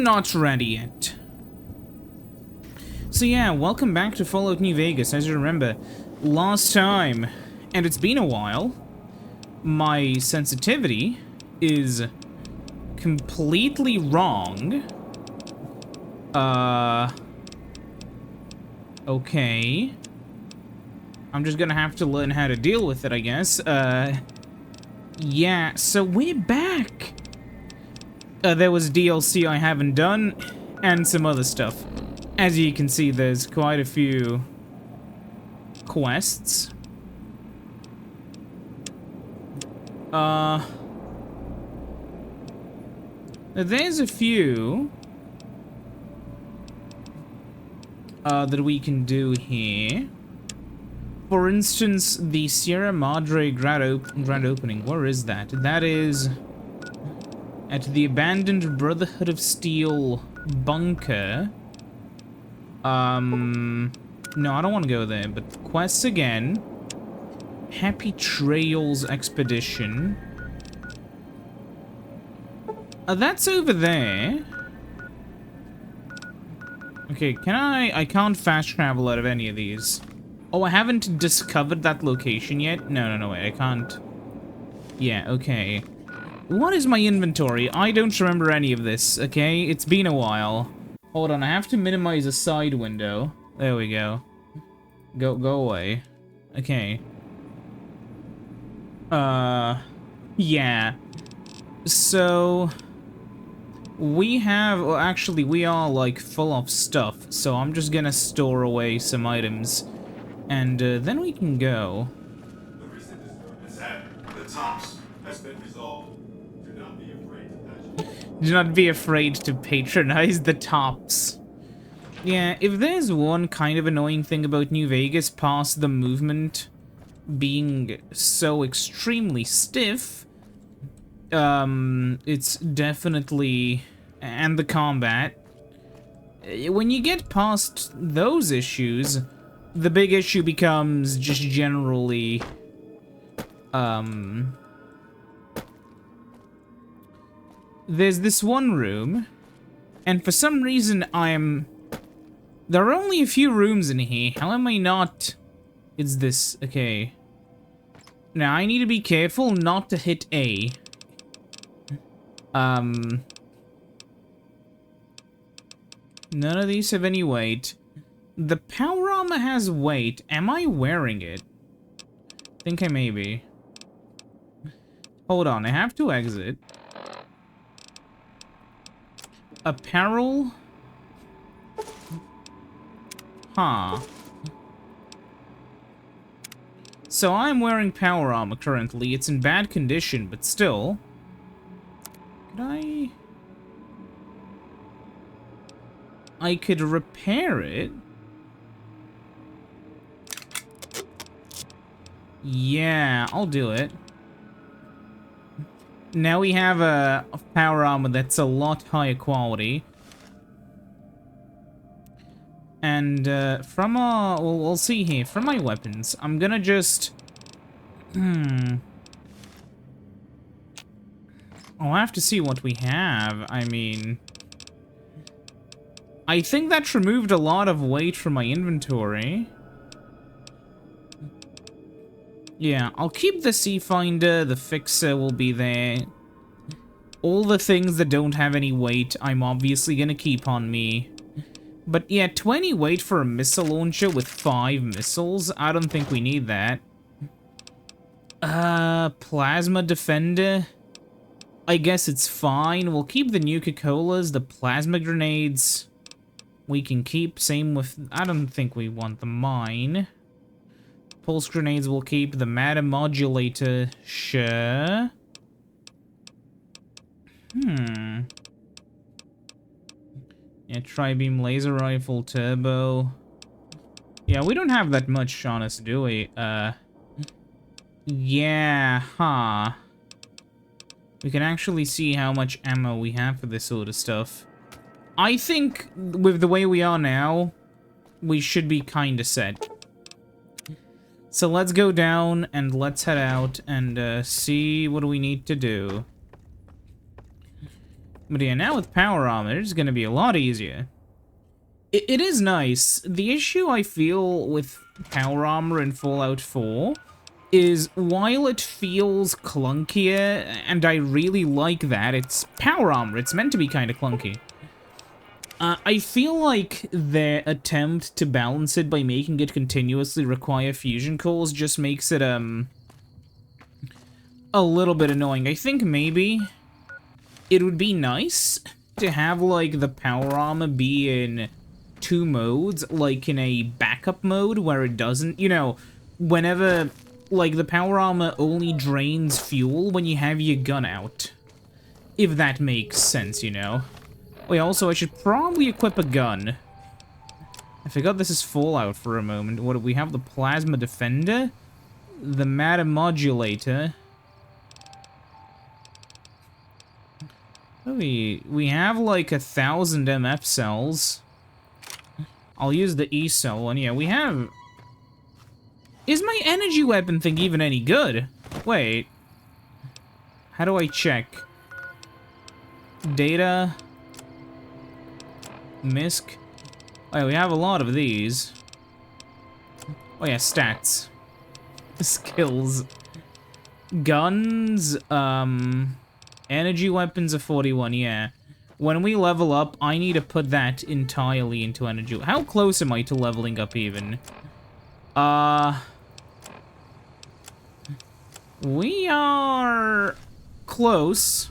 not ready yet. So yeah, welcome back to Fallout New Vegas. As you remember, last time, and it's been a while, my sensitivity is completely wrong. Okay. I'm just gonna have to learn how to deal with it, I guess. Yeah, so we're back. There was DLC I haven't done, and some other stuff. As you can see, there's quite a few quests. There's a few that we can do here. For instance, the Sierra Madre grand opening. Where is that? That is at the abandoned Brotherhood of Steel bunker. No, I don't want to go there, but quests again. Happy Trails Expedition. That's over there. Okay, can I can't fast travel out of any of these. Oh, I haven't discovered that location yet? No, wait, I can't. Yeah, okay. What is my inventory? I don't remember any of this, okay? It's been a while. Hold on, I have to minimize a side window. There we go. Go away. Okay. Yeah. So we have, well, actually, we are, like, full of stuff, so I'm just gonna store away some items, and, then we can go. The reason is that the tops has been resolved. Do not be afraid to touch. Do not be afraid to patronize the tops. Yeah, if there's one kind of annoying thing about New Vegas past the movement being so extremely stiff, it's definitely, and the combat. When you get past those issues, the big issue becomes just generally, there's this one room, and for some reason there are only a few rooms in here. How am I not? It's this, okay. Now I need to be careful not to hit A. None of these have any weight. The power armor has weight. Am I wearing it? I think I may be. Hold on, I have to exit. Apparel? Huh. So I'm wearing power armor currently. It's in bad condition, but still. Could I could repair it. Yeah, I'll do it. Now we have a power armor that's a lot higher quality. And from our, we'll see here, from my weapons, I'm gonna just, I'll have to see what we have. I mean, I think that removed a lot of weight from my inventory. Yeah, I'll keep the Sea Finder, the Fixer will be there. All the things that don't have any weight, I'm obviously gonna keep on me. But yeah, 20 weight for a missile launcher with 5 missiles? I don't think we need that. Plasma Defender? I guess it's fine. We'll keep the Nuka-Colas, the plasma grenades we can keep. Same with, I don't think we want the mine. Pulse grenades we'll keep. The matter modulator, sure. Yeah, tri-beam laser rifle, turbo. Yeah, we don't have that much on us, do we? Yeah, huh. We can actually see how much ammo we have for this sort of stuff. I think, with the way we are now, we should be kinda set. So let's go down and let's head out and see what do we need to do. But yeah, now with power armor, it's gonna be a lot easier. It is nice. The issue I feel with power armor in Fallout 4 is while it feels clunkier, and I really like that, it's power armor. It's meant to be kind of clunky. I feel like their attempt to balance it by making it continuously require fusion cores just makes it, a little bit annoying. I think maybe it would be nice to have, like, the power armor be in 2 modes, like in a backup mode where it doesn't, you know, whenever, like, the power armor only drains fuel when you have your gun out. If that makes sense, you know. Wait, also, I should probably equip a gun. I forgot this is Fallout for a moment. What do we have? The Plasma Defender? The Matter Modulator. We have like 1,000 MF cells. I'll use the E cell one. Yeah, we have... Is my energy weapon thing even any good? Wait. How do I check? Data... MISC. Oh yeah, we have a lot of these. Oh yeah, stats. Skills. Guns, energy weapons are 41, yeah. When we level up, I need to put that entirely into energy. How close am I to leveling up even? We are close.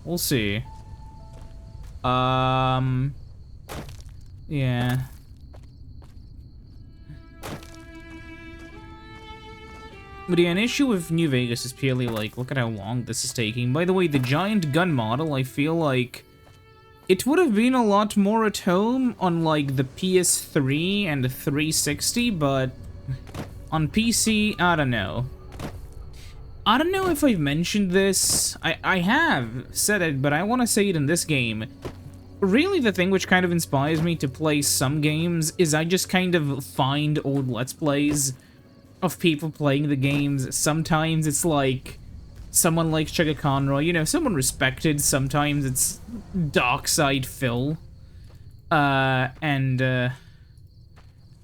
We'll see. Yeah. But yeah, an issue with New Vegas is purely like, look at how long this is taking. By the way, the giant gun model, I feel like it would have been a lot more at home on like the PS3 and the 360, but on PC, I don't know. I don't know if I've mentioned this. I have said it, but I want to say it in this game. Really, the thing which kind of inspires me to play some games is I just kind of find old Let's Plays of people playing the games. Sometimes it's like someone like Chugga Conroy, you know, someone respected. Sometimes it's Darkside Phil.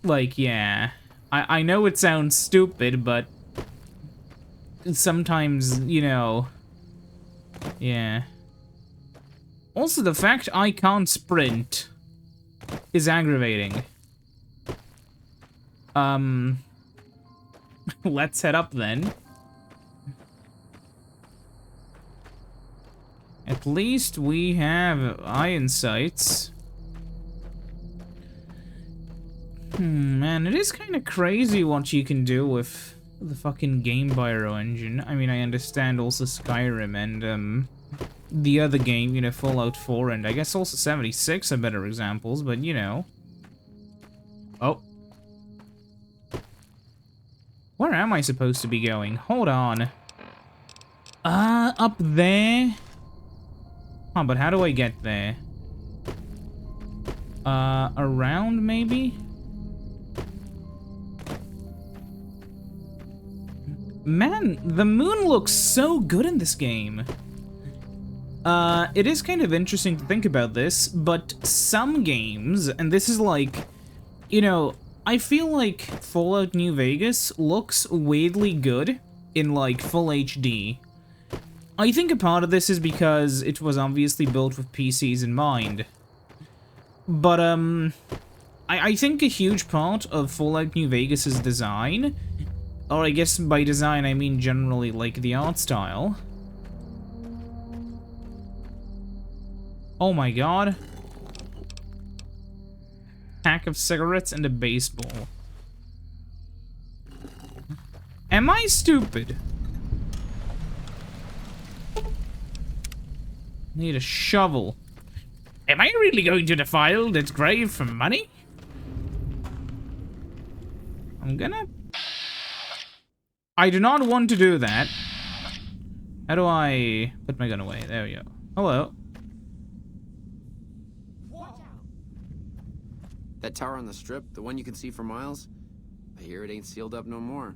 Like, yeah. I know it sounds stupid, but sometimes, you know, yeah. Also, the fact I can't sprint is aggravating. Let's head up then. At least we have iron sights. Man, it is kind of crazy what you can do with the fucking Game Pyro engine. I mean, I understand also Skyrim and, the other game, you know, Fallout 4, and I guess also 76 are better examples, but, you know. Oh. Where am I supposed to be going? Hold on. Up there? Huh, but how do I get there? Around, maybe? Man, the moon looks so good in this game. It is kind of interesting to think about this, but some games, and this is like, you know, I feel like Fallout New Vegas looks weirdly good in, like, full HD. I think a part of this is because it was obviously built with PCs in mind. But, I think a huge part of Fallout New Vegas's design, or I guess by design I mean generally, like, the art style. Oh my god. Pack of cigarettes and a baseball. Am I stupid? Need a shovel. Am I really going to defile this grave for money? I'm gonna... I do not want to do that. How do I put my gun away? There we go. Hello. That tower on the strip, the one you can see for miles, I hear it ain't sealed up no more.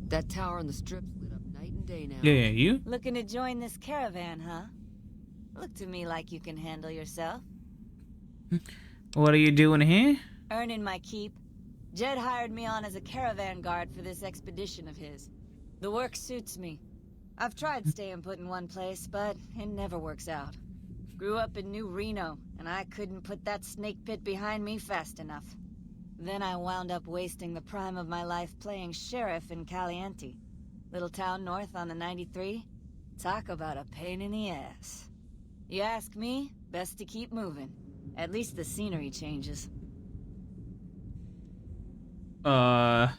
That tower on the strip's lit up night and day now. Yeah, you? Looking to join this caravan, huh? Look to me like you can handle yourself. What are you doing here? Earning my keep. Jed hired me on as a caravan guard for this expedition of his. The work suits me. I've tried staying put in one place, but it never works out. Grew up in New Reno, and I couldn't put that snake pit behind me fast enough. Then I wound up wasting the prime of my life playing sheriff in Caliente. Little town north on the 93. Talk about a pain in the ass. You ask me, best to keep moving. At least the scenery changes. What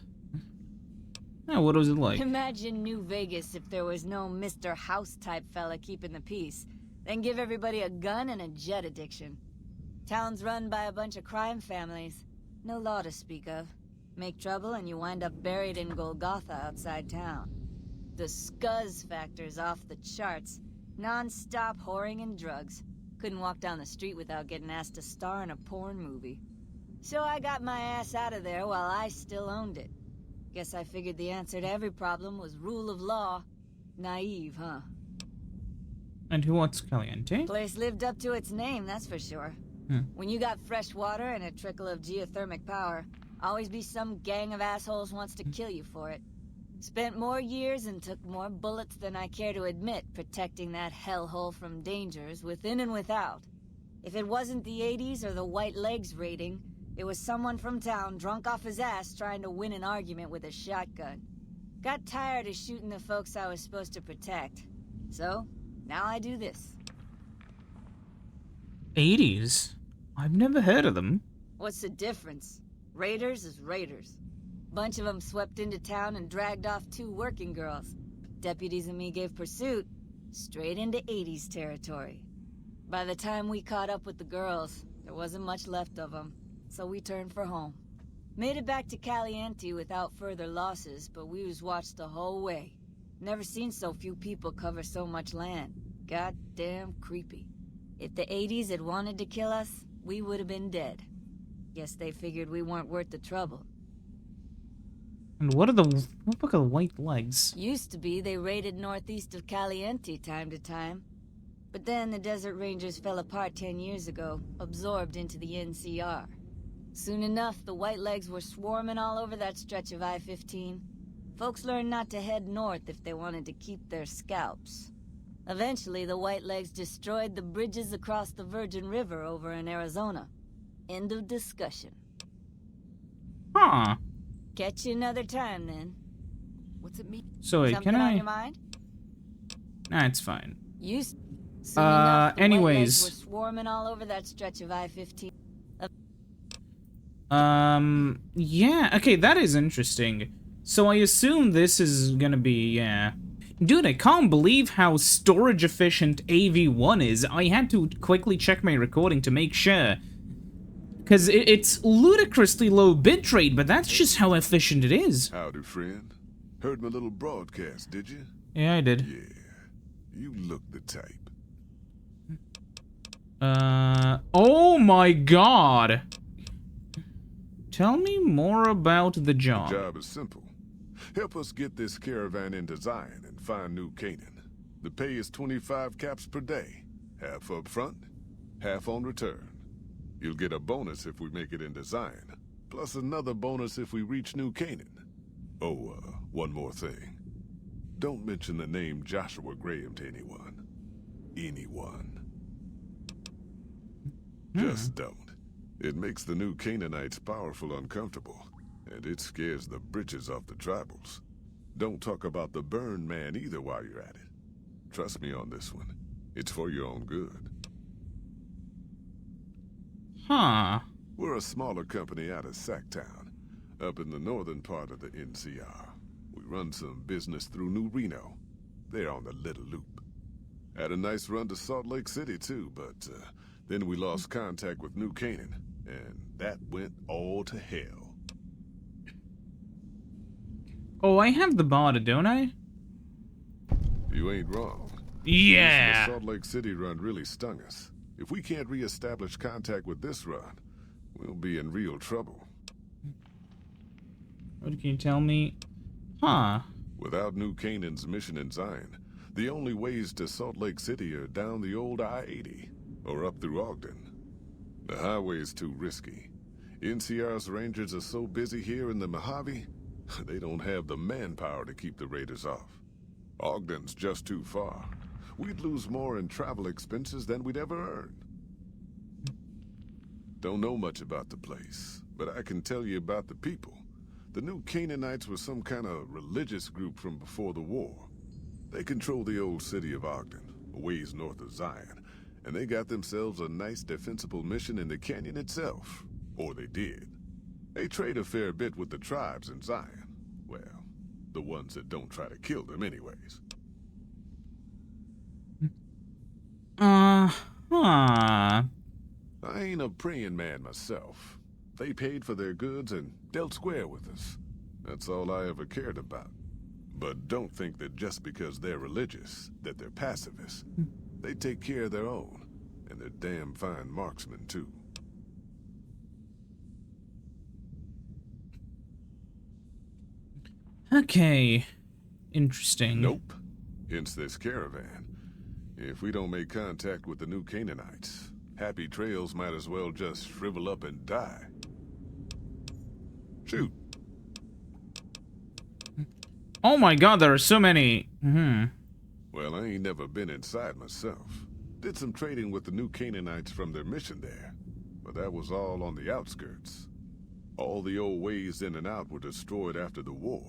was it like? Imagine New Vegas if there was no Mr. House-type fella keeping the peace. Then give everybody a gun and a jet addiction. Town's run by a bunch of crime families. No law to speak of. Make trouble and you wind up buried in Golgotha outside town. The scuzz factor's off the charts. Non-stop whoring and drugs. Couldn't walk down the street without getting asked to star in a porn movie. So I got my ass out of there while I still owned it. Guess I figured the answer to every problem was rule of law. Naive, huh? And what's Caliente? Place lived up to its name, that's for sure. When you got fresh water and a trickle of geothermic power, always be some gang of assholes wants to kill you for it. Spent more years and took more bullets than I care to admit protecting that hellhole from dangers within and without. If it wasn't the 80s or the white legs raiding, it was someone from town drunk off his ass trying to win an argument with a shotgun. Got tired of shooting the folks I was supposed to protect. So, now I do this. 80s? I've never heard of them. What's the difference? Raiders is raiders. Bunch of them swept into town and dragged off 2 working girls. Deputies and me gave pursuit, straight into 80s territory. By the time we caught up with the girls, there wasn't much left of them, so we turned for home. Made it back to Caliente without further losses, but we was watched the whole way. Never seen so few people cover so much land. Goddamn creepy. If the 80s had wanted to kill us, we would have been dead. Guess they figured we weren't worth the trouble. And what about the white legs? Used to be they raided northeast of Caliente time to time. But then the Desert Rangers fell apart 10 years ago, absorbed into the NCR. Soon enough, the white legs were swarming all over that stretch of I-15. Folks learned not to head north if they wanted to keep their scalps. Eventually, the white legs destroyed the bridges across the Virgin River over in Arizona. End of discussion. Huh. Catch you another time, then. What's it mean? So wait, Something can on I? your mind? Nah, it's fine. Soon enough, the white anyways. legs were swarming all over that stretch of I-15. Yeah, okay, that is interesting. So I assume this is gonna be, yeah. Dude, I can't believe how storage efficient AV1 is. I had to quickly check my recording to make sure. Because it's ludicrously low bitrate, but that's just how efficient it is. Howdy, friend. Heard my little broadcast, did you? Yeah, I did. Yeah. You look the type. Oh my god! Tell me more about the job. The job is simple. Help us get this caravan in design and find New Canaan. The pay is 25 caps per day. Half up front, half on return. You'll get a bonus if we make it in design, plus another bonus if we reach New Canaan. Oh, one more thing. Don't mention the name Joshua Graham to anyone. Anyone. Just don't. It makes the New Canaanites powerful uncomfortable, and it scares the britches off the tribals. Don't talk about the burn man either while you're at it. Trust me on this one. It's for your own good. Huh. We're a smaller company out of Sacktown, up in the northern part of the NCR. We run some business through New Reno. They're on the Little Loop. Had a nice run to Salt Lake City too, but then we lost contact with New Canaan, and that went all to hell. Oh, I have the barter, don't I? You ain't wrong. Yeah. The Salt Lake City run really stung us. If we can't re-establish contact with this run, we'll be in real trouble. What can you tell me? Huh. Without New Canaan's mission in Zion, The only ways to Salt Lake City are down the old I-80 or up through Ogden. The highway's too risky. NCR's rangers are so busy here in the Mojave, they don't have the manpower to keep the raiders off. Ogden's just too far. We'd lose more in travel expenses than we'd ever earn. Don't know much about the place, but I can tell you about the people. The new Canaanites were some kind of religious group from before the war. They control the old city of Ogden, a ways north of Zion, and they got themselves a nice defensible mission in the canyon itself. Or they did. They trade a fair bit with the tribes in Zion. Well, the ones that don't try to kill them anyways. Huh. I ain't a praying man myself. They paid for their goods and dealt square with us. That's all I ever cared about. But don't think that just because they're religious, that they're pacifists. They take care of their own, and they're damn fine marksmen, too. Okay. Interesting. Nope. Hence this caravan. If we don't make contact with the new Canaanites, Happy Trails might as well just shrivel up and die. Shoot. Oh my god, there are so many. Well, I ain't never been inside myself. Did some trading with the new Canaanites from their mission there, but that was all on the outskirts. All the old ways in and out were destroyed after the war,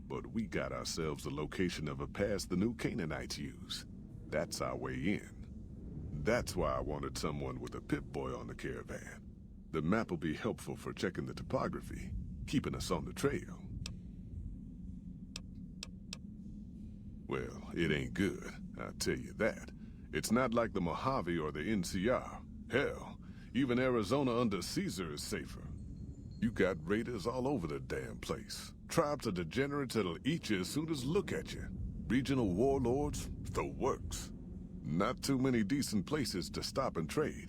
but we got ourselves the location of a pass the new Canaanites use. That's our way in. That's why I wanted someone with a Pip-Boy on the caravan. The map will be helpful for checking the topography, keeping us on the trail. Well, it ain't good, I'll tell you that. It's not like the Mojave or the NCR. Hell, even Arizona under Caesar is safer. You got raiders all over the damn place. Tribes of degenerates that'll eat you as soon as look at you. Regional warlords, the works. Not too many decent places to stop and trade.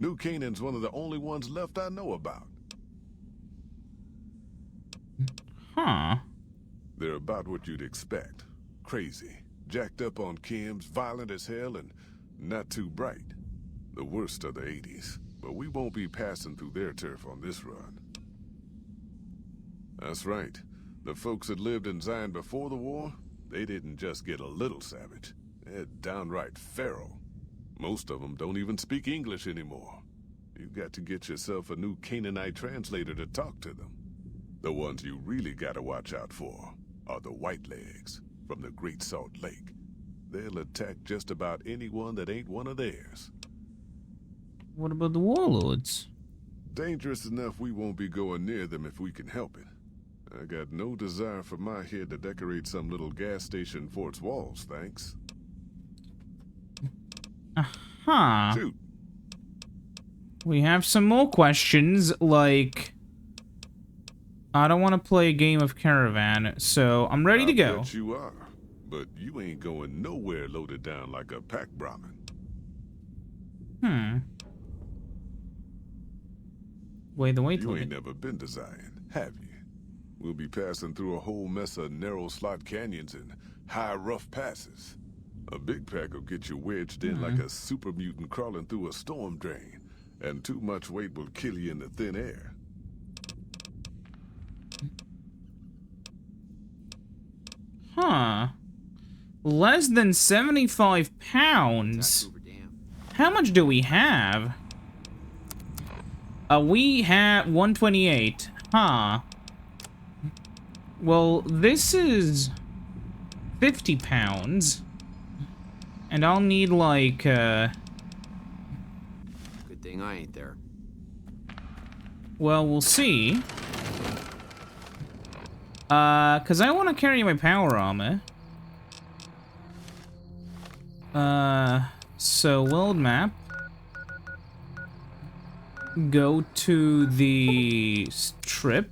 New Canaan's one of the only ones left I know about. Huh. They're about what you'd expect. Crazy, jacked up on chems, violent as hell, and not too bright. The worst of the 80s, but we won't be passing through their turf on this run. That's right. The folks that lived in Zion before the war, they didn't just get a little savage. They're downright feral. Most of them don't even speak English anymore. You've got to get yourself a new Canaanite translator to talk to them. The ones you really gotta watch out for are the Whitelegs from the Great Salt Lake. They'll attack just about anyone that ain't one of theirs. What about the warlords? Dangerous enough we won't be going near them if we can help it. I got no desire for my head to decorate some little gas station fort's walls, thanks. Huh. Shoot. We have some more questions, like... I don't want to play a game of Caravan, so I'm ready to go. I bet you are, but you ain't going nowhere loaded down like a pack Brahmin. Wait. You ain't never been to Zion, have you? We'll be passing through a whole mess of narrow slot canyons and high rough passes. A big pack will get you wedged in like a super mutant crawling through a storm drain, and too much weight will kill you in the thin air. Huh. Less than 75 pounds. How much do we have? We have 128. Huh. Well, this is 50 pounds. And I'll need like, Good thing I ain't there. well, we'll see. Cause I want to carry my power armor. So world map. Go to the strip.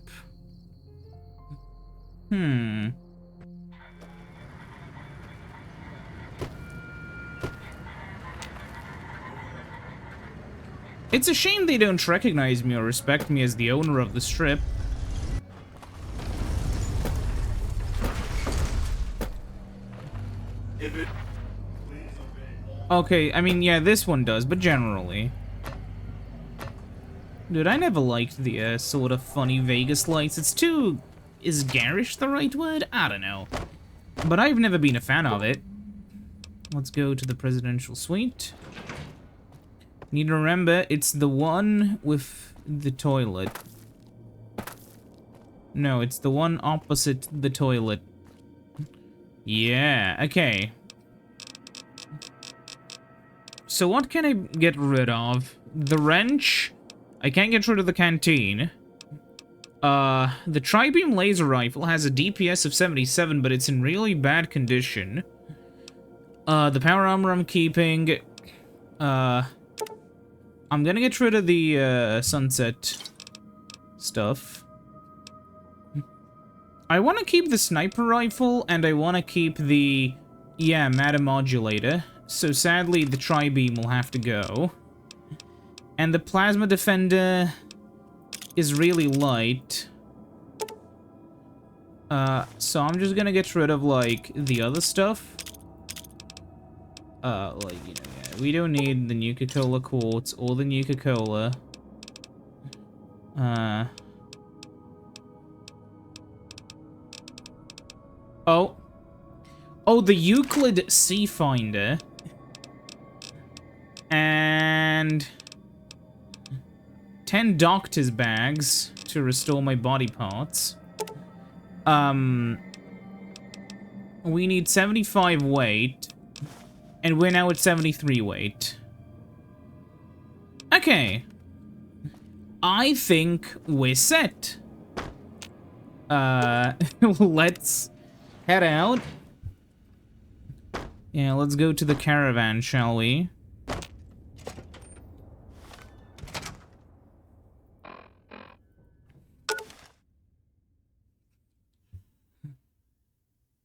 It's a shame they don't recognize me or respect me as the owner of the strip. If it... Please obey all... Okay, I mean, yeah, this one does, but generally. Dude, I never liked the sort of funny Vegas lights. It's too... Is garish the right word? I don't know. But I've never been a fan of it. Let's go to the presidential suite. Need to remember, it's the one with the toilet. No, it's the one opposite the toilet. Yeah, okay. So what can I get rid of? The wrench. I can't get rid of the canteen. The tri-beam laser rifle has a DPS of 77, but it's in really bad condition. The power armor I'm keeping. I'm gonna get rid of the, sunset stuff. I want to keep the sniper rifle, and I want to keep the, yeah, matter modulator. So sadly, the tri-beam will have to go. And the plasma defender is really light. So I'm just gonna get rid of, like, the other stuff. Like, you know, yeah, we don't need the Nuka-Cola quartz or the Nuka-Cola. Oh. Oh, the Euclid Sea Finder. And 10 doctor's bags to restore my body parts. We need 75 weight. And we're now at 73 weight. Okay. I think we're set. Let's head out. Yeah, let's go to the caravan, shall we?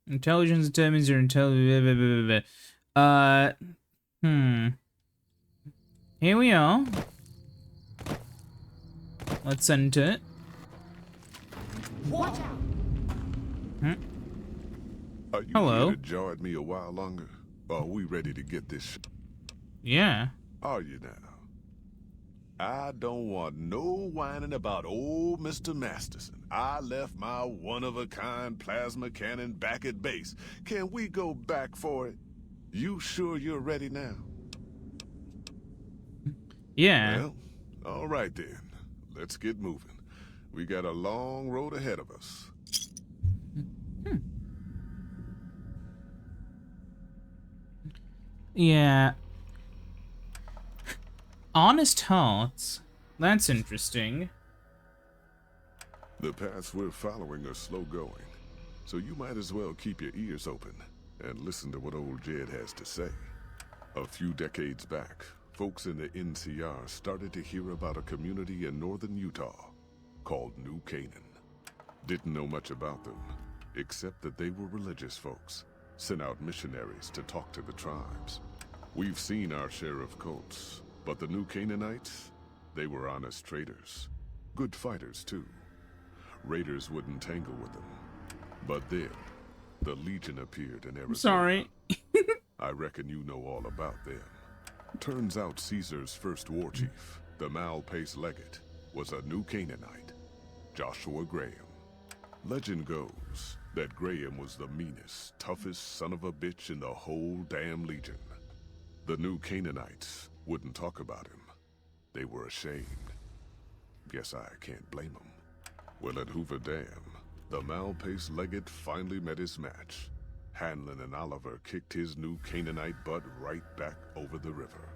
Intelligence determines your intelligence. Here we are. Let's enter it. Watch out! Are you Hello. here to jar at me a while longer? Or are we ready to get this Yeah. Are you now? I don't want no whining about old Mr. Masterson. I left my one-of-a-kind plasma cannon back at base. Can we go back for it? You sure you're ready now? Yeah. Well, all right then. Let's get moving. We got a long road ahead of us. Yeah. Honest Hearts. That's interesting. The paths we're following are slow going, so you might as well keep your ears open and listen to what old Jed has to say. A few decades back, folks in the NCR started to hear about a community in northern Utah called New Canaan. Didn't know much about them, except that they were religious folks, sent out missionaries to talk to the tribes. We've seen our share of cults, but the New Canaanites, they were honest traders. Good fighters, too. Raiders wouldn't tangle with them. But then, the Legion appeared in Arizona. I'm sorry. I reckon you know all about them. Turns out Caesar's first war chief, the Malpace Legate, was a New Canaanite, Joshua Graham. Legend goes that Graham was the meanest, toughest son of a bitch in the whole damn Legion. The New Canaanites wouldn't talk about him. They were ashamed. Guess I can't blame them. Well, at Hoover Dam, the Malpace Legate finally met his match. Hanlon and Oliver kicked his New Canaanite butt right back over the river.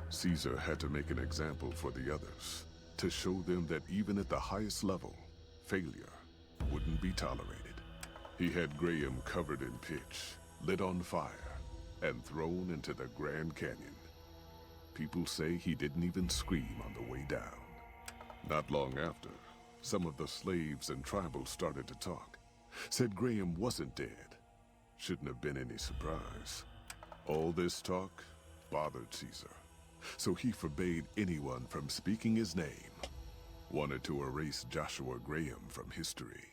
Caesar had to make an example for the others, to show them that even at the highest level, failure wouldn't be tolerated. He had Graham covered in pitch, lit on fire, and thrown into the Grand Canyon. People say he didn't even scream on the way down. Not long after, some of the slaves and tribals started to talk. Said Graham wasn't dead. Shouldn't have been any surprise. All this talk bothered Caesar, so he forbade anyone from speaking his name. Wanted to erase Joshua Graham from history.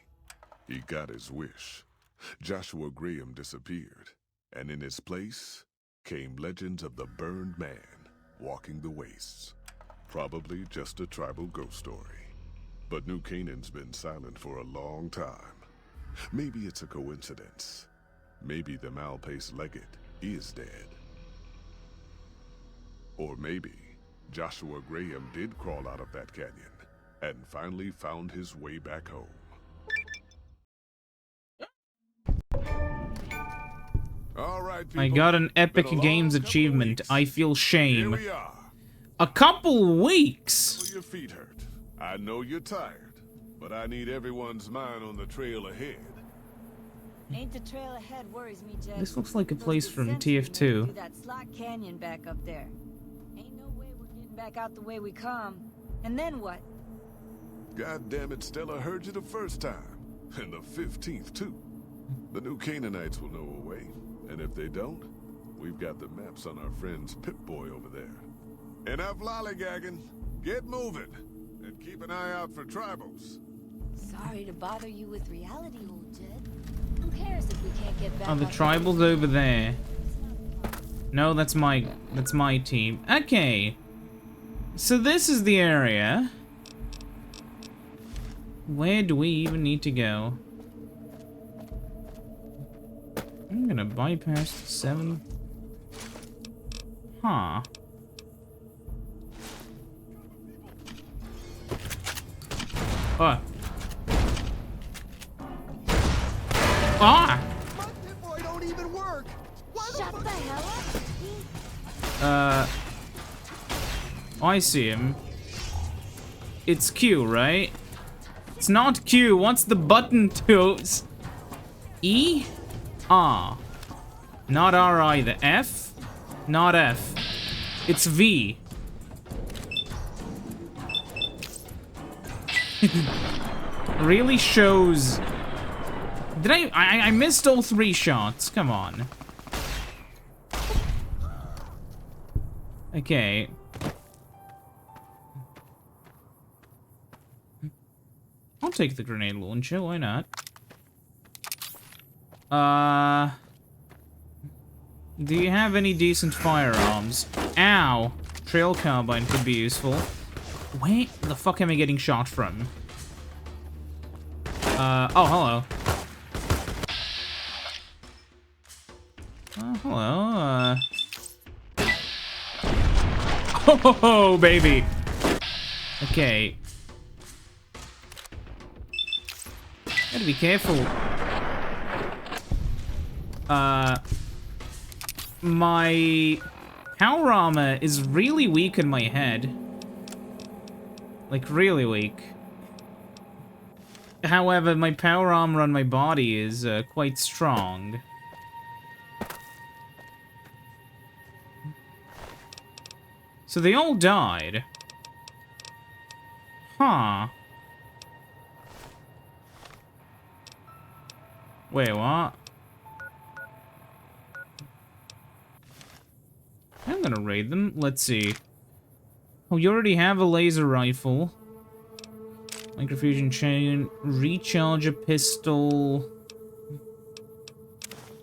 He got his wish. Joshua Graham disappeared, And in its place came legends of the burned man walking the wastes. Probably just a tribal ghost story. But New Canaan's been silent for a long time. Maybe it's a coincidence. Maybe the Malpace legate is dead. Or maybe Joshua Graham did crawl out of that canyon and finally found his way back home. All right, people. I got an Epic Been a long Games couple of achievement. weeks. I feel Here shame. we are. A couple weeks? Your feet hurt. I know you're tired, but I need everyone's mind on the trail ahead. Ain't the trail ahead worries me, Jed. This looks like a Must place be from sense we made TF2. through that slot canyon back up there. Ain't no way we're getting back out the way we come. And then what? God damn it, Stella heard you the first time. And the 15th, too. The new Canaanites will know a way. And if they don't, we've got the maps on our friend's Pip-Boy over there. Enough lollygagging. Get moving. And keep an eye out for tribals. Sorry to bother you with reality, old Jed. Who cares if we can't get back Oh, the on tribal's road? over there. No, that's my team. Okay. So this is the area. Where do we even need to go? I'm gonna bypass the 7. Huh. Oh. Ah! My Pip-Boy don't even work. Why the Shut fuck- the hell up! I see him. It's Q, right? It's not Q. What's the button to... E? R. Not R either. F? Not F. It's V. Really shows... Did I missed all 3 shots. Come on. Okay. I'll take the grenade launcher, why not? Do you have any decent firearms? Ow! Trail carbine could be useful. Where the fuck am I getting shot from? Oh, hello. Hello, Oh, baby! Okay. Gotta be careful. My power armor is really weak in my head. Like, really weak. However, my power armor on my body is quite strong. So they all died. Huh. Wait, what? I'm gonna raid them. Let's see. Oh, you already have a laser rifle. Microfusion chain. Recharge a pistol.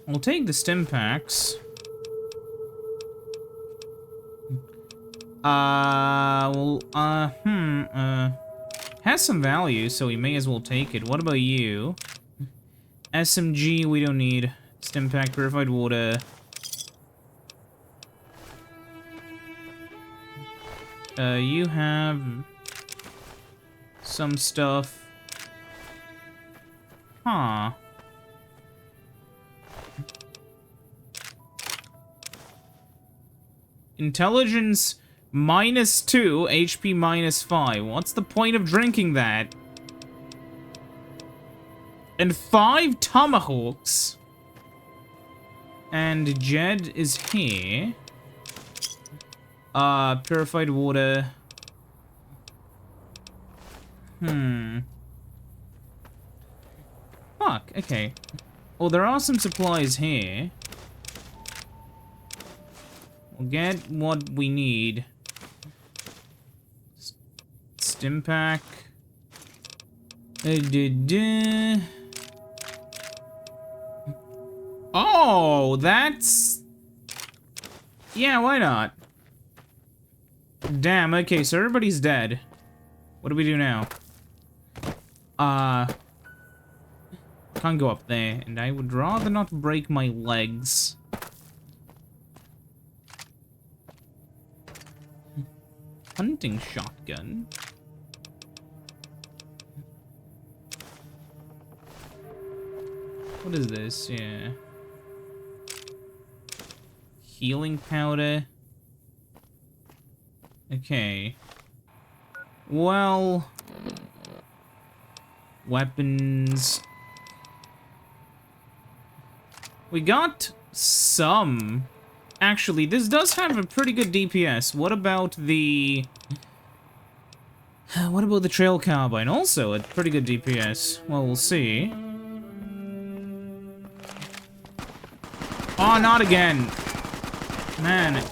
I'll take the stim packs. Has some value, so we may as well take it. What about you? SMG, we don't need. Stim pack, purified water. You have some stuff. Huh. Intelligence -2, HP -5. What's the point of drinking that? And 5 tomahawks. And Jed is here. Purified water. Fuck, okay. Well, there are some supplies here. We'll get what we need. Stim pack. Oh, that's... Yeah, why not? Damn, okay, so everybody's dead. What do we do now? Can't go up there, and I would rather not break my legs. Hunting shotgun. What is this? Yeah. Healing powder. Okay. Well... Weapons... We got some. Actually, this does have a pretty good DPS. What about the... What about the trail carbine? Also a pretty good DPS. Well, we'll see. Oh, not again. Man.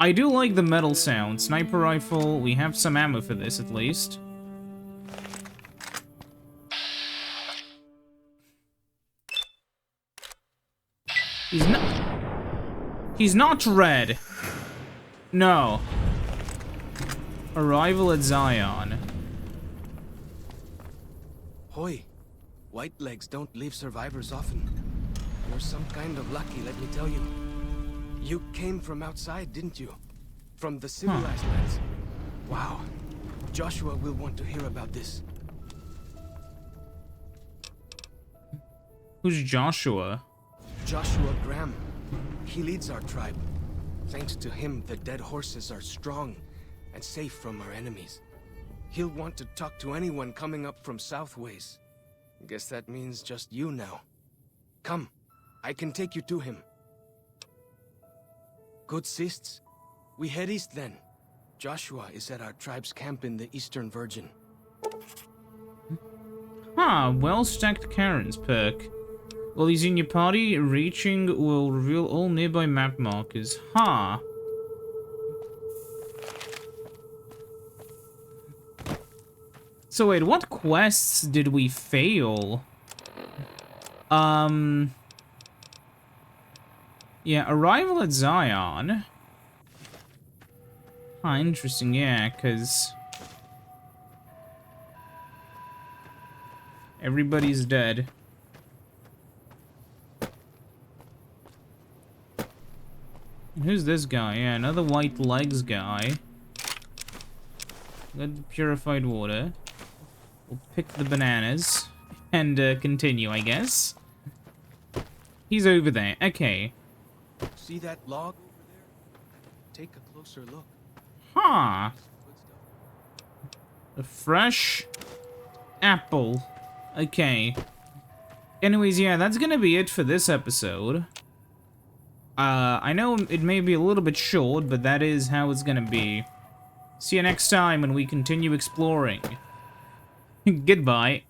I do like the metal sound. Sniper rifle. We have some ammo for this, at least. He's not red. No. Arrival at Zion. Hoy, white legs don't leave survivors often. You're some kind of lucky, let me tell you. You came from outside, didn't you? From the civilized lands. Wow. Joshua will want to hear about this. Who's Joshua? Joshua Graham. He leads our tribe. Thanks to him, the dead horses are strong and safe from our enemies. He'll want to talk to anyone coming up from Southways. Guess that means just you now. Come, I can take you to him. Good sists. We head east then. Joshua is at our tribe's camp in the Eastern Virgin. Well-stacked Karen's perk. While he's in your party, reaching will reveal all nearby map markers. So wait, what quests did we fail? Yeah, arrival at Zion. Interesting, yeah, because... everybody's dead. Who's this guy? Yeah, another white legs guy. Got the purified water. We'll pick the bananas and continue, I guess. He's over there. Okay. See that log over there? Take a closer look. A fresh apple. Okay. Anyways, yeah, that's gonna be it for this episode. I know it may be a little bit short, but that is how it's gonna be. See you next time when we continue exploring. Goodbye.